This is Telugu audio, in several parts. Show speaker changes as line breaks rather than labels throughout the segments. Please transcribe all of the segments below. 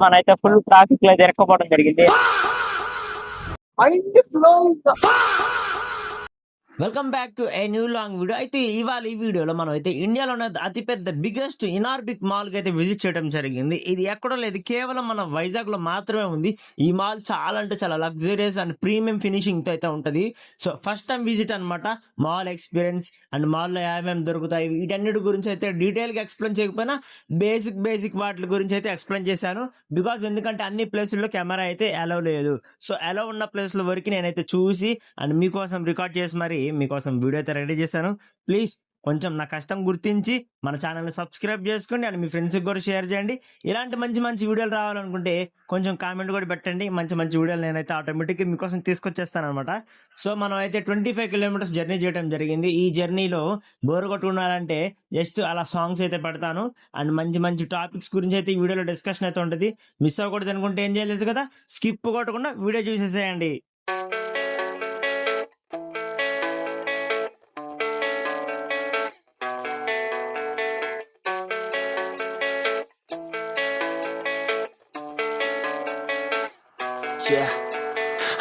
మనైతే ఫుల్ ట్రాఫిక్ లో ఇరక్కపోవడం జరిగింది.
Welcome back to a new long video. అయితే ఇవాళ ఈ వీడియోలో మనం అయితే ఇండియాలో ఉన్న అతిపెద్ద బిగ్గెస్ట్ ఇనార్బిక్ మాల్ కి అయితే విజిట్ చేయడం జరిగింది. ఇది ఎక్కడో లేదు, కేవలం మన వైజాగ్ లో మాత్రమే ఉంది. ఈ మాల్ చాలా అంటే చాలా లగ్జరియస్ అండ్ ప్రీమియం ఫినిషింగ్ తో అయితే ఉంటది. సో ఫస్ట్ టైం విజిట్ అనమాట, మాల్ ఎక్స్పీరియన్స్ అండ్ మాల్ లో ఏమేమి దొరుకుతాయి వీటన్నిటి గురించి అయితే డీటెయిల్ గా ఎక్స్ప్లెయిన్ చేయకపోయినా బేసిక్ వాటి గురించి అయితే ఎక్స్ప్లెయిన్ చేశాను. బికాస్ ఎందుకంటే అన్ని ప్లేసుల్లో కెమెరా అయితే అలౌ లేదు. సో అలౌ ఉన్న ప్లేస్ల వరకు నేనైతే చూసి అండ్ మీకోసం రికార్డ్ చేసి మరి మీకోసం వీడియో అయితే రెడీ చేశాను. ప్లీజ్ కొంచెం నా కష్టం గుర్తించి మన ఛానల్ని సబ్స్క్రైబ్ చేసుకోండి అండ్ మీ ఫ్రెండ్స్కి కూడా షేర్ చేయండి. ఇలాంటి మంచి వీడియోలు రావాలనుకుంటే కొంచెం కామెంట్ కూడా పెట్టండి. మంచి వీడియోలు నేనైతే ఆటోమేటిక్గా మీకోసం తీసుకొచ్చేస్తాను అనమాట. సో మనం అయితే 25 కిలోమీటర్స్ జర్నీ చేయడం జరిగింది. ఈ జర్నీలో బోర్ కొట్టుకున్నారంటే జస్ట్ అలా సాంగ్స్ అయితే పెడతాను అండ్ మంచి టాపిక్స్ గురించి అయితే ఈ వీడియోలో డిస్కషన్ అయితే ఉంటుంది. మిస్ అవ్వకూడదు అనుకుంటే ఏం చేయలేదు కదా, స్కిప్ కొట్టకుండా వీడియో చూసేసేయండి.
Yeah,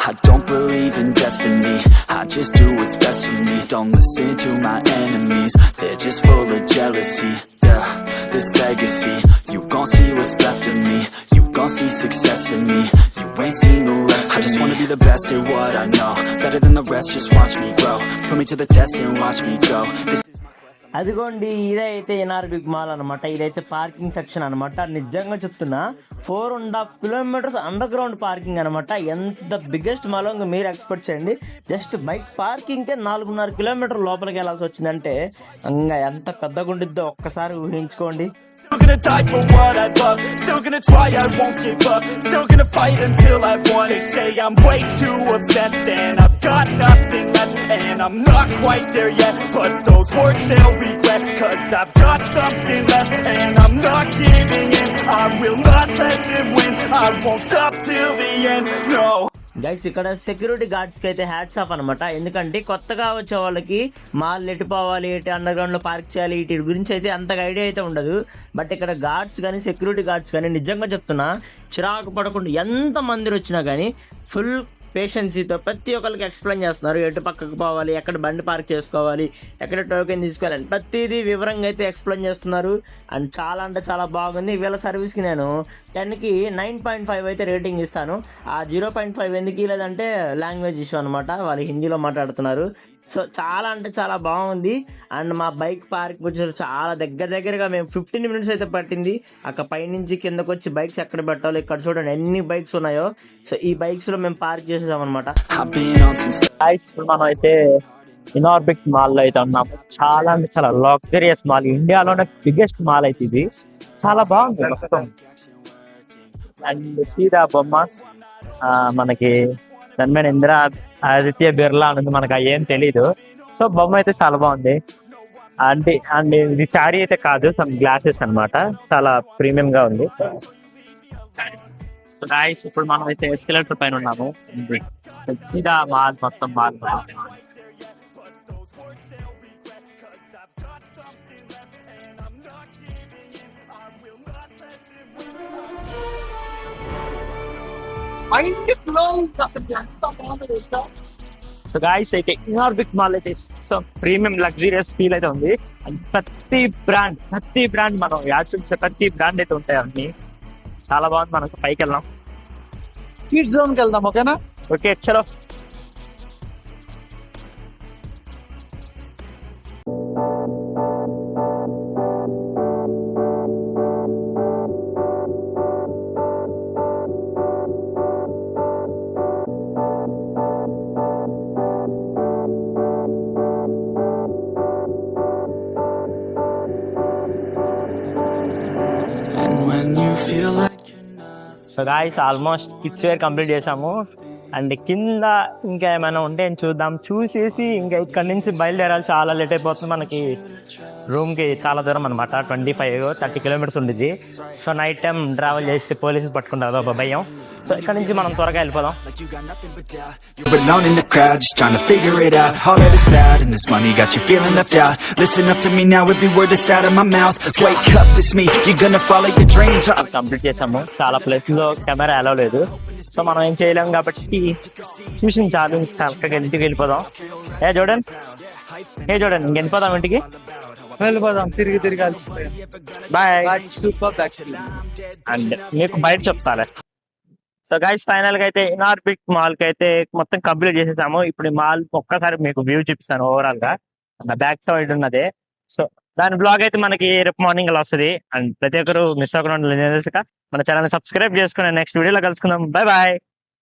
I don't believe in destiny. I just do what's best for me. Don't listen to my enemies. They're just full of jealousy. Yeah, this legacy. You gon' see what's left of me. You gon' see success in me. You ain't seen the rest of me. I just wanna be the best at what I know. Better than the rest, just watch me grow. Put me to the test and watch me go.
అదిగోండి, ఇదైతే ఎన్ఆర్బిక్ మాల్ అనమాట. ఇదైతే పార్కింగ్ సెక్షన్ అనమాట. నిజంగా చెప్తున్నా 4.5 కిలోమీటర్స్ అండర్ గ్రౌండ్ పార్కింగ్ అనమాట. ఎంత బిగ్గెస్ట్ మాల్ మీరు ఎక్స్పెక్ట్ చేయండి. జస్ట్ బైక్ పార్కింగ్కే 4.5 కిలోమీటర్ లోపలికి వెళ్ళాల్సి వచ్చిందంటే ఇంకా ఎంత పెద్దగా ఉండిద్దో ఒక్కసారి ఊహించుకోండి.
Still gonna die for what I love. Still gonna try, I won't give up. Still gonna fight until I've won. They say I'm way too obsessed and I've got nothing left. And I'm not quite there yet, but those words they'll regret. Cause I've got something left and I'm not giving in. I will not let them win. I won't stop till the end, no.
Guys, ఇక్కడ సెక్యూరిటీ గార్డ్స్కి అయితే హ్యాట్స్ ఆఫ్ అనమాట. ఎందుకంటే కొత్తగా వచ్చే వాళ్ళకి మాల్ ఎటు పోవాలి, ఎటు అండర్ గ్రౌండ్లో పార్క్ చేయాలి, వీటి గురించి అయితే అంతగా ఐడియా అయితే ఉండదు. బట్ ఇక్కడ గార్డ్స్ కానీ సెక్యూరిటీ గార్డ్స్ కానీ నిజంగా చెప్తున్నా చిరాకు పడకుండా ఎంత మంది వచ్చినా కానీ ఫుల్ పేషెన్సీతో ప్రతి ఒక్కరికి ఎక్స్ప్లెయిన్ చేస్తున్నారు. ఎటు పక్కకు పోవాలి, ఎక్కడ బండి పార్క్ చేసుకోవాలి, ఎక్కడ టోకెన్ తీసుకోవాలి, ప్రతిదీ వివరంగా అయితే ఎక్స్ప్లెయిన్ చేస్తున్నారు. అండ్ చాలా అంటే చాలా బాగుంది. వీళ్ళ సర్వీస్కి నేను 10కి 9.5 అయితే రేటింగ్ ఇస్తాను. ఆ 0.5 ఎందుకు లేదంటే లాంగ్వేజ్ ఇష్యూ అనమాట, వాళ్ళు హిందీలో మాట్లాడుతున్నారు. సో చాలా అంటే చాలా బాగుంది. అండ్ మా బైక్ పార్క్ వచ్చి చాలా దగ్గరగా మేము 15 మినిట్స్ అయితే పట్టింది. అక్కడ పైనుంచి కిందకు వచ్చి బైక్స్ ఎక్కడ పెట్టాలో ఇక్కడ చూడండి ఎన్ని బైక్స్ ఉన్నాయో. సో ఈ బైక్స్ లో మేము పార్క్ చేసేసాం అనమాట.
ఇప్పుడు మనం అయితే ఇనార్బిక్ మాల్ లో అయితే ఉన్నాము. చాలా అంటే చాలా లగ్జరియస్ మాల్, ఇండియాలోనే బిగ్గెస్ట్ మాల్ అయితే ఇది. చాలా బాగుంది మొత్తం. అండ్ సీదా బొమ్మ మనకి దాని మీద ఇందిరా ఆదిత్య బిర్లా అనేది మనకు ఏం తెలీదు. సో బొమ్మ అయితే చాలా బాగుంది. అండ్ ఇది శారీ అయితే కాదు, సమ్ గ్లాసెస్ అనమాట. చాలా ప్రీమియం గా ఉంది. ఇప్పుడు మనం అయితే ఎస్కలేటర్ పైన ఉన్నాము. సీదా మాల్ మొత్తం మాల్ సో గాయ్స్ అయితే ఇనార్బిక్ మాల్ అయితే సో ప్రీమియం లగ్జరియస్ ఫీల్ అయితే ఉంది. ప్రతి బ్రాండ్ మనం యాడ్ చూసే ప్రతి బ్రాండ్ అయితే ఉంటాయి. అన్ని చాలా బాగుంది. మనకు పైకి వెళ్దాం,
కిడ్స్ జోన్ కి వెళ్దాం. ఓకేనా?
ఓకే చలో. So guys almost kids were complete చేసాము. అండ్ కింద ఇంకా ఏమైనా ఉంటే చూద్దాం. చూసేసి ఇంకా ఇక్కడ నుంచి బయలుదేరాలి. చాలా లేట్ అయిపోతుంది, మనకి
రూమ్ కి చాలా దూరం అనమాట, 25-30 కిలోమీటర్స్ ఉండిద్ది. సో నైట్ టైం ట్రావెల్ చేస్తే పోలీసులు పట్టుకుంటారు, అదొక భయం. సో ఇక్కడ నుంచి మనం త్వరగా వెళ్ళిపోదాం.
You're alone in the crowd, just trying to figure it out. All that is cloud and this money got you feeling left out. Listen up to me now, every word that's out of my mouth. Wake up, it's me, you're gonna follow your dreams.
Complete చేసాము. చాలా ప్లేస్ లో కెమెరా అలౌ లేదు, సో మనం ఏం చేయలేము కాబట్టి చూసిన చాలు, చక్కగా ఇంటికి వెళ్ళిపోదాం. చూడండి ఇంకెళ్ళిపోదాం ఇంటికి.
వెళ్ళిపోదాం, తిరిగి తిరిగి
బాయ్.
సూపర్
అండ్ మీకు బయట చెప్తాలే. సో గైస్ ఫైనల్ గా అయితే ఇనార్బిక్ మాల్ కి అయితే మొత్తం కంప్లీట్ చేసేసాము. ఇప్పుడు ఈ మాల్ ఒక్కసారి మీకు వ్యూ చూపిస్తాను ఓవరాల్ గా. నా బ్యాక్ సైడ్ ఉన్నదే. సో దాని బ్లాగ్ అయితే మనకి రేపు మార్నింగ్ అలా వస్తుంది. అండ్ ప్రతి ఒక్కరు మిస్ అవ్వకుండా మన ఛానల్ సబ్స్క్రైబ్ చేసుకుని నెక్స్ట్ వీడియోలో కలుసుకుందాం. Bye bye.